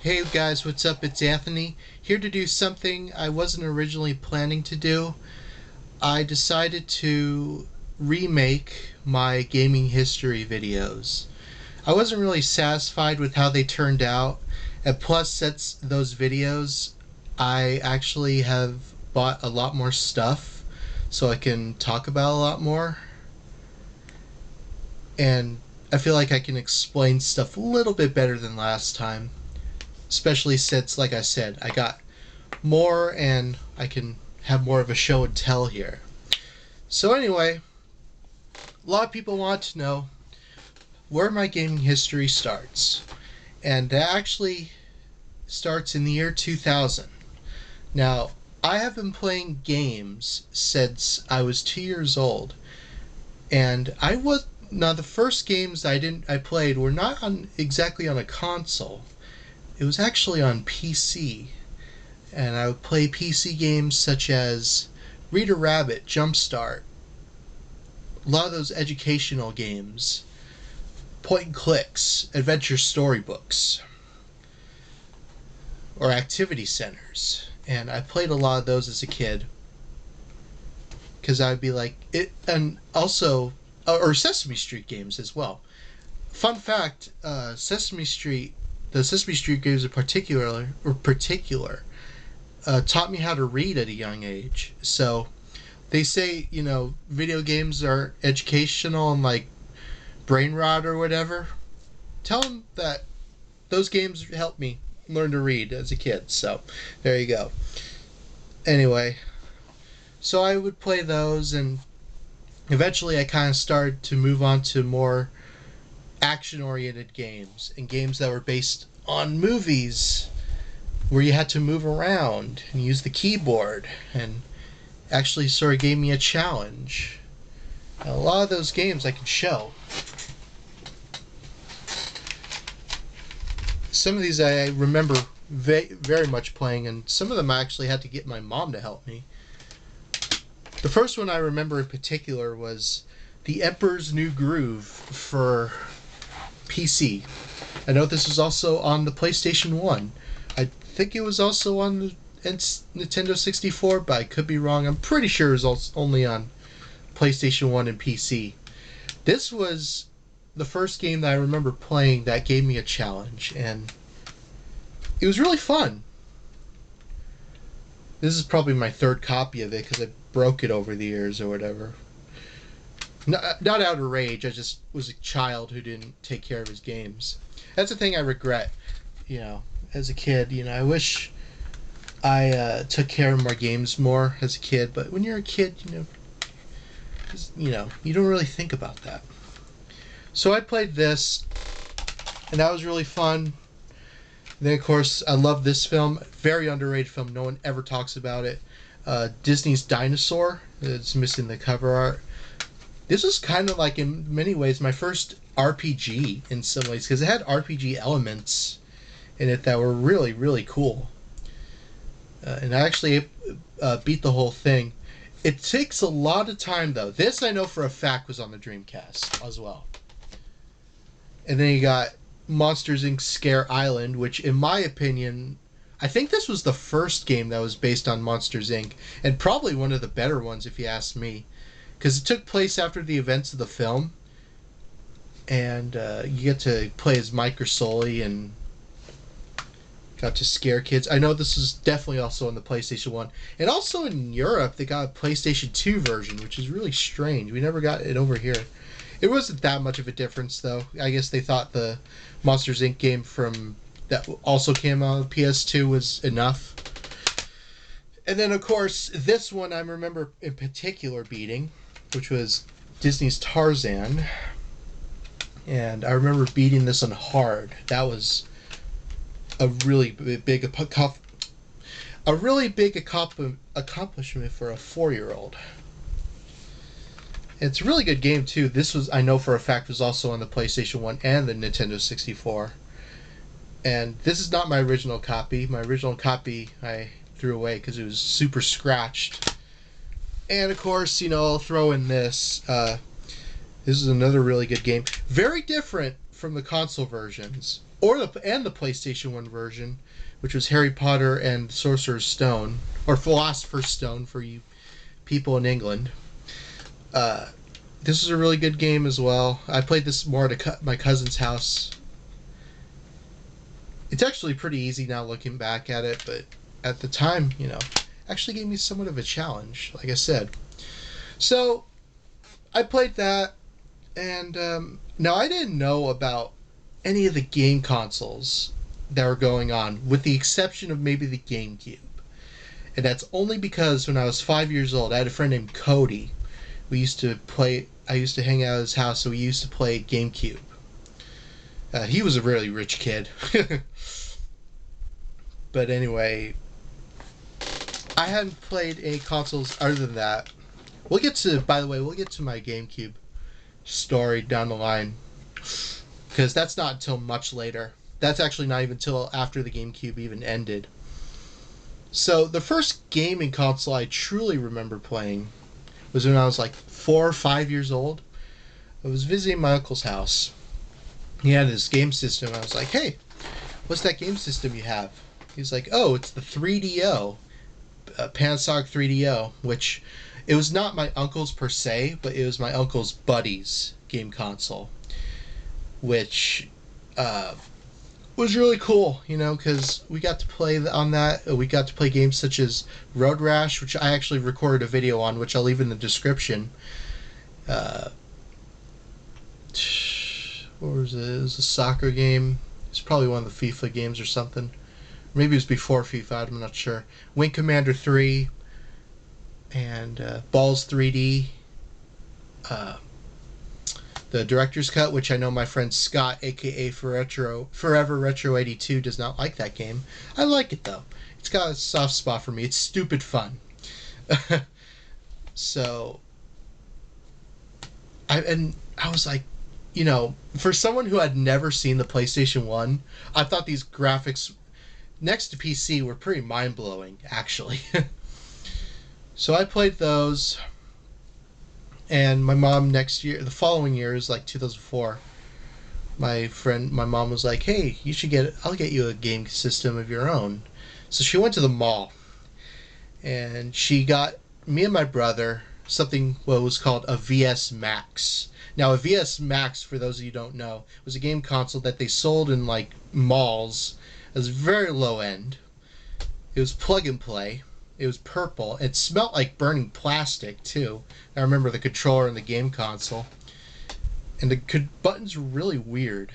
Hey guys, what's up? It's Anthony, here to do something I wasn't originally planning to do. I decided to remake my gaming history videos. I wasn't really satisfied with how they turned out, and plus, since those videos, I actually have bought a lot more stuff so I can talk about a lot more. And I feel like I can explain stuff a little bit better than last time, especially since, like I said, I got more and I can have more of a show and tell here. So anyway, a lot of people want to know where my gaming history starts. And that actually starts in the year 2000. Now, I have been playing games since I was 2 years old. And the first games I played were not exactly on a console. It was actually on PC. And I would play PC games such as Reader Rabbit, Jumpstart, a lot of those educational games, point and clicks, adventure storybooks, or activity centers. And I played a lot of those as a kid because I'd be like it, and also or Sesame Street games as well. Fun fact: the Sesame Street games in particular taught me how to read at a young age. So they say, video games are educational and like brain rot or whatever. Tell them that those games helped me learn to read as a kid. So there you go. Anyway, so I would play those, and eventually I kind of started to move on to more action-oriented games and games that were based on movies where you had to move around and use the keyboard, and actually sort of gave me a challenge. And a lot of those games I can show. Some of these I remember very much playing, and some of them I actually had to get my mom to help me. The first one I remember in particular was The Emperor's New Groove for PC. I know this was also on the PlayStation 1. I think it was also on the Nintendo 64, but I could be wrong. I'm pretty sure it was only on PlayStation 1 and PC. This was the first game that I remember playing that gave me a challenge, and it was really fun. This is probably my third copy of it because I broke it over the years or whatever. Not out of rage, I just was a child who didn't take care of his games. That's the thing I regret, as a kid. I wish I took care of my games more as a kid, but when you're a kid, you don't really think about that. So I played this, and that was really fun. Then, of course, I love this film. Very underrated film. No one ever talks about it. Disney's Dinosaur. It's missing the cover art. This was kind of like, in many ways, my first RPG in some ways, because it had RPG elements in it that were really, really cool. And I actually beat the whole thing. It takes a lot of time, though. This I know for a fact was on the Dreamcast as well. And then you got Monsters Inc. Scare Island, which, in my opinion, I think this was the first game that was based on Monsters Inc. and probably one of the better ones, if you ask me, because it took place after the events of the film, and you get to play as Mike or Sully and got to scare kids. I know this is definitely also on the PlayStation 1. And also in Europe, they got a PlayStation 2 version, which is really strange. We never got it over here. It wasn't that much of a difference, though. I guess they thought the Monsters Inc. game that also came out on PS2 was enough. And then, of course, this one I remember in particular beating, which was Disney's Tarzan. And I remember beating this on hard. That was a really big accomplishment for a 4-year-old. It's a really good game too. This was, I know for a fact, was also on the PlayStation 1 and the Nintendo 64. And this is not my original copy. My original copy I threw away because it was super scratched. And of course, I'll throw in this. This is another really good game. Very different from the console versions. or the PlayStation 1 version, which was Harry Potter and the Sorcerer's Stone, or Philosopher's Stone for you people in England. This is a really good game as well. I played this more at my cousin's house. It's actually pretty easy now looking back at it, but at the time, actually gave me somewhat of a challenge, like I said. So I played that, and now I didn't know about any of the game consoles that were going on, with the exception of maybe the GameCube. And that's only because when I was 5 years old, I had a friend named Cody. I used to hang out at his house, so we used to play GameCube. He was a really rich kid. But anyway, I hadn't played any consoles other than that. By the way, we'll get to my GameCube story down the line, because that's not until much later. That's actually not even until after the GameCube even ended. So the first gaming console I truly remember playing was when I was like 4 or 5 years old. I was visiting my uncle's house. He had this game system. I was like, "Hey, what's that game system you have?" He's like, "Oh, it's the 3DO, Panasonic 3DO," which it was not my uncle's per se, but it was my uncle's buddy's game console, which was really cool, because we got to play on that. We got to play games such as Road Rash, which I actually recorded a video on, which I'll leave in the description. What was it? It was a soccer game. It's probably one of the FIFA games or something. Maybe it was before FIFA, I'm not sure. Wing Commander 3 and Balls 3D. The Director's Cut, which I know my friend Scott, aka Forever Retro 82, does not like that game. I like it though. It's got a soft spot for me. It's stupid fun. So, I was like, for someone who had never seen the PlayStation 1, I thought these graphics next to PC were pretty mind-blowing, actually. So I played those. And my mom the following year, is like 2004, my mom was like, "Hey, I'll get you a game system of your own." So she went to the mall, and she got me and my brother what was called a VS Maxx. Now, a VS Maxx, for those of you who don't know, was a game console that they sold in like malls. It was very low end. It was plug and play. It was purple. It smelled like burning plastic, too. I remember the controller and the game console. And the buttons were really weird.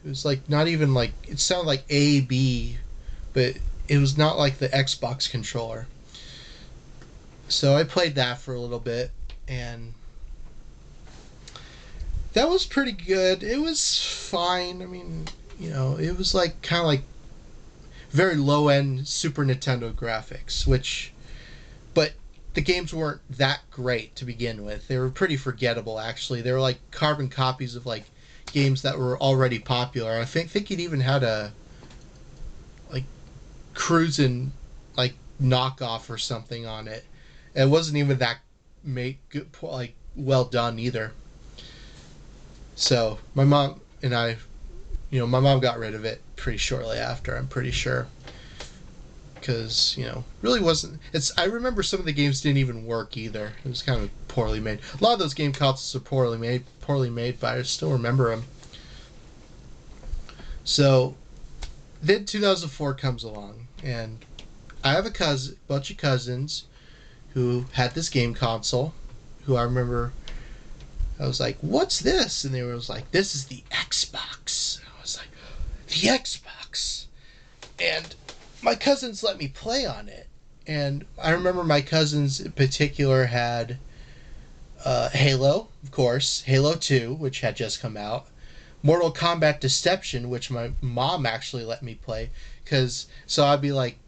It was like not even like... It sounded like A, B, but it was not like the Xbox controller. So I played that for a little bit, and that was pretty good. It was fine. I mean, it was like kind of like very low-end Super Nintendo graphics, but the games weren't that great to begin with. They were pretty forgettable, actually. They were like carbon copies of like games that were already popular. I think it even had a like Cruisin' like knockoff or something on it. It wasn't even that well done either. So my mom and I, my mom got rid of it pretty shortly after, I'm pretty sure. Because, really wasn't... I remember some of the games didn't even work either. It was kind of poorly made. A lot of those game consoles are poorly made, but I still remember them. So, then 2004 comes along, and I have a bunch of cousins who had this game console, who I remember... I was like, "What's this?" And they were like, "This is the Xbox." And I was like, "The Xbox?" And my cousins let me play on it. And I remember my cousins in particular had Halo, of course, Halo 2, which had just come out, Mortal Kombat Deception, which my mom actually let me play, so I'd be like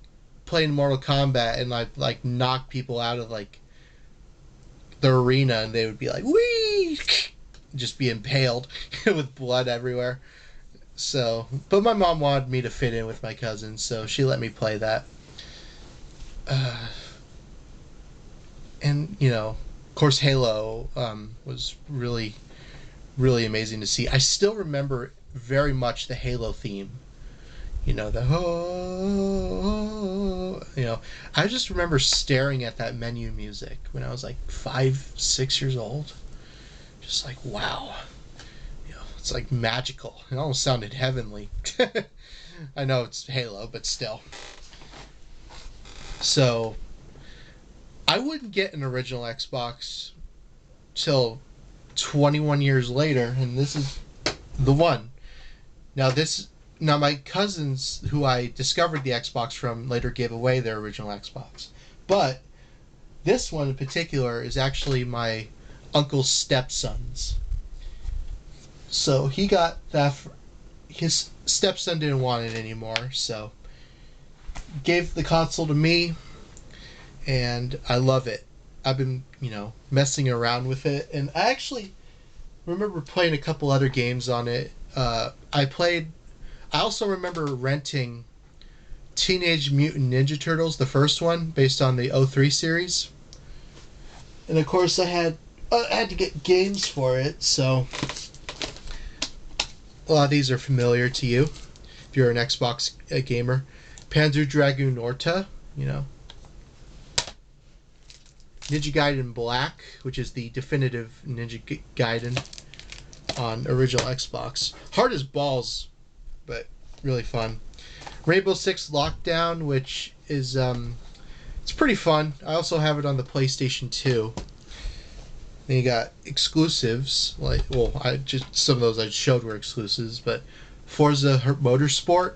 playing Mortal Kombat and I'd like knock people out of like the arena, and they would be like, "Wee!" just be impaled with blood everywhere. So, but my mom wanted me to fit in with my cousins, so she let me play that. And, of course, Halo was really, really amazing to see. I still remember very much the Halo theme You know, the oh, you know, I just remember staring at that menu music when I was like 5, 6 years old. Just like, wow. You know, it's like magical. It almost sounded heavenly. I know it's Halo, but still. So, I wouldn't get an original Xbox till 21 years later, and this is the one. Now my cousins who I discovered the Xbox from later gave away their original Xbox. But this one in particular is actually my uncle's stepson's. So he got that. His stepson didn't want it anymore, so gave the console to me, and I love it. I've been, messing around with it, and I actually remember playing a couple other games on it. I also remember renting Teenage Mutant Ninja Turtles, the first one, based on the '03 series. And of course, I had to get games for it, so a lot of these are familiar to you if you're an Xbox gamer. Panzer Dragoon Orta, Ninja Gaiden Black, which is the definitive Ninja Gaiden on original Xbox. Hard as balls, but really fun. Rainbow Six Lockdown, which is it's pretty fun. I also have it on the PlayStation 2. Then you got exclusives, some of those I showed were exclusives, but Forza Motorsport,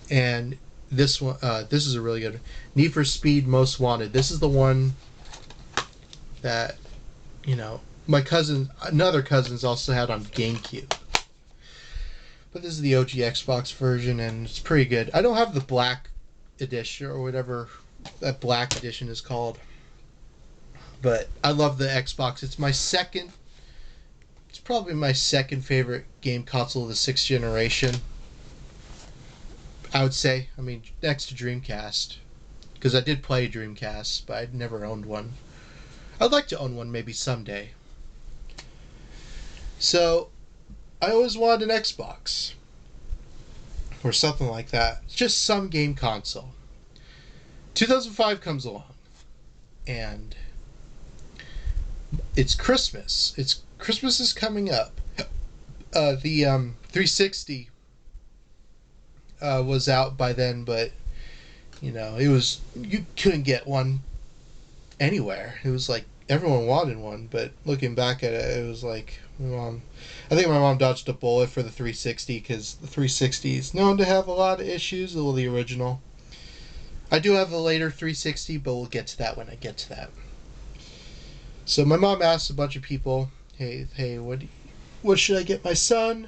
and this one, this is a really good Need for Speed Most Wanted. This is the one that my another cousins also had on GameCube. But this is the OG Xbox version, and it's pretty good. I don't have the black edition or whatever that black edition is called, but I love the Xbox. It's probably my second favorite game console of the 6th generation, I would say. I mean, next to Dreamcast, because I did play Dreamcast, but I'd never owned one. I'd like to own one maybe someday. So, I always wanted an Xbox. Or something like that. Just some game console. 2005 comes along. And it's Christmas. Christmas is coming up. The 360 was out by then, but you couldn't get one anywhere. It was like everyone wanted one, but looking back at it, it was like I think my mom dodged a bullet for the 360, because the 360 is known to have a lot of issues. Well, the original. I do have a later 360, but we'll get to that when I get to that. So my mom asked a bunch of people, hey, what should I get my son?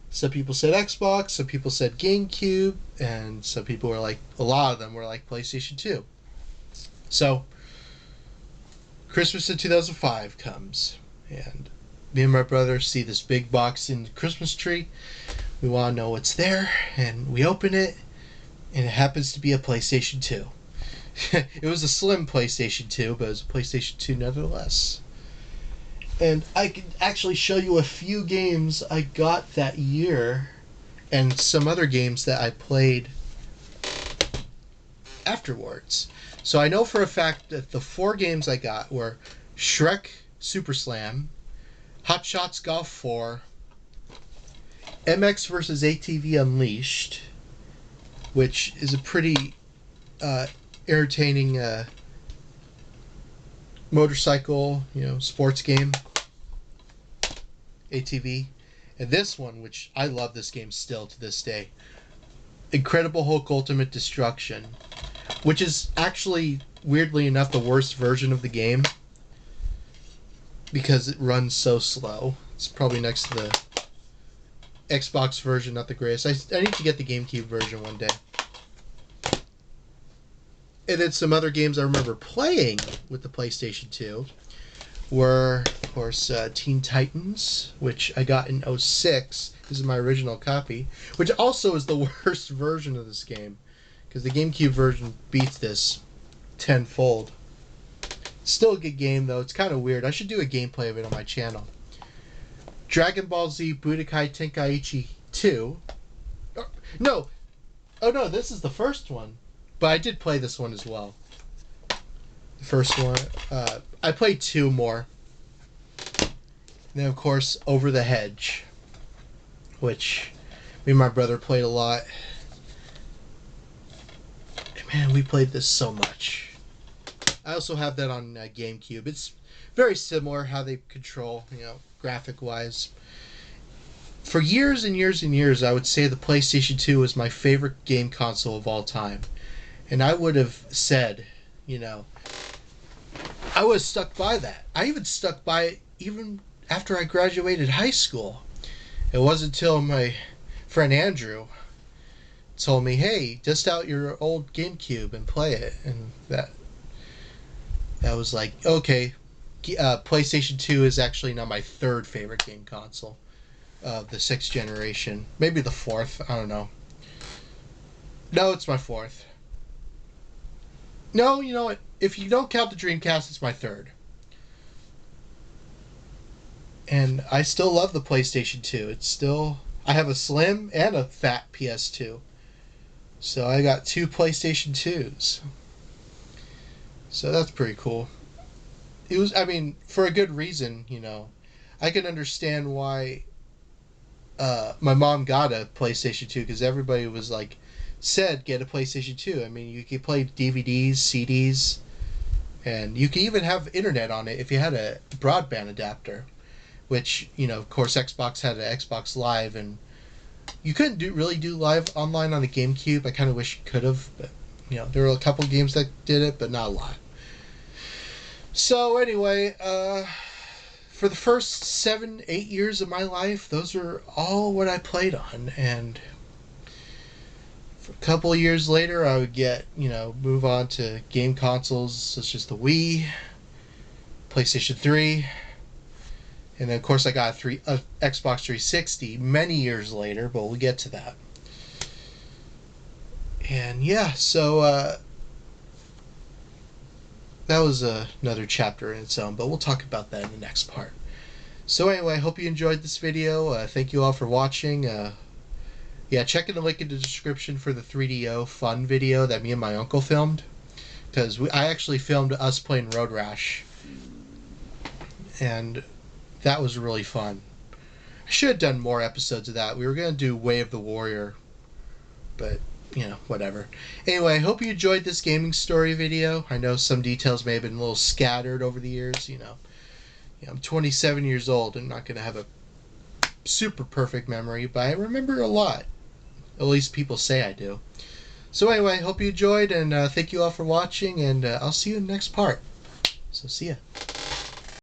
Some people said Xbox, some people said GameCube, and some people were like, a lot of them were like PlayStation 2. So, Christmas of 2005 comes, and me and my brother see this big box in the Christmas tree. We want to know what's there, and we open it, and it happens to be a PlayStation 2. It was a slim PlayStation 2, but it was a PlayStation 2 nevertheless. And I can actually show you a few games I got that year, and some other games that I played afterwards. So I know for a fact that the 4 games I got were Shrek Super Slam, Hot Shots Golf 4, MX vs. ATV Unleashed, which is a pretty entertaining motorcycle, sports game. ATV. And this one, which I love this game still to this day, Incredible Hulk Ultimate Destruction, which is actually, weirdly enough, the worst version of the game because it runs so slow. It's probably next to the Xbox version, not the greatest. I need to get the GameCube version one day. And then some other games I remember playing with the PlayStation 2 were, of course, Teen Titans, which I got in '06. This is my original copy, which also is the worst version of this game, because the GameCube version beats this tenfold. Still a good game, though. It's kind of weird. I should do a gameplay of it on my channel. Dragon Ball Z Budokai Tenkaichi 2, No. Oh no, this is the first one. But I did play this one as well. The first one. I played two more. And then, of course, Over the Hedge, which me and my brother played a lot. And man, we played this so much. I also have that on GameCube. It's very similar how they control, graphic-wise. For years and years and years, I would say the PlayStation 2 was my favorite game console of all time. And I would have said, I was stuck by that. I even stuck by it even after I graduated high school. It wasn't until my friend Andrew told me, hey, test out your old GameCube and play it. And that was like, okay, PlayStation 2 is actually now my third favorite game console of the 6th generation. Maybe the 4th, I don't know. No, it's my 4th. No, you know what? If you don't count the Dreamcast, it's my 3rd. And I still love the PlayStation 2. I have a slim and a fat PS2. So I got two PlayStation 2s. So that's pretty cool. It was, for a good reason, I can understand why my mom got a PlayStation 2, because everybody was like, said get a PlayStation 2. You could play DVDs, CDs, and you could even have internet on it if you had a broadband adapter, which, of course, Xbox had an Xbox Live, and you couldn't really do live online on the GameCube. I kind of wish you could have, but, there were a couple games that did it, but not a lot. So anyway, for the first 7-8 years of my life, those are all what I played on. And for a couple of years later, I would move on to game consoles such as the Wii, PlayStation 3, and then of course I got a Xbox 360 many years later, but we'll get to that. And yeah, so that was another chapter in its own, but we'll talk about that in the next part. So anyway, I hope you enjoyed this video. Thank you all for watching. Check in the link in the description for the 3DO fun video that me and my uncle filmed. Because I actually filmed us playing Road Rash. And that was really fun. I should have done more episodes of that. We were going to do Way of the Warrior. But whatever. Anyway, I hope you enjoyed this gaming story video. I know some details may have been a little scattered over the years, I'm 27 years old and not going to have a super perfect memory, but I remember a lot. At least people say I do. So anyway, I hope you enjoyed, and thank you all for watching, and I'll see you in the next part. So see ya.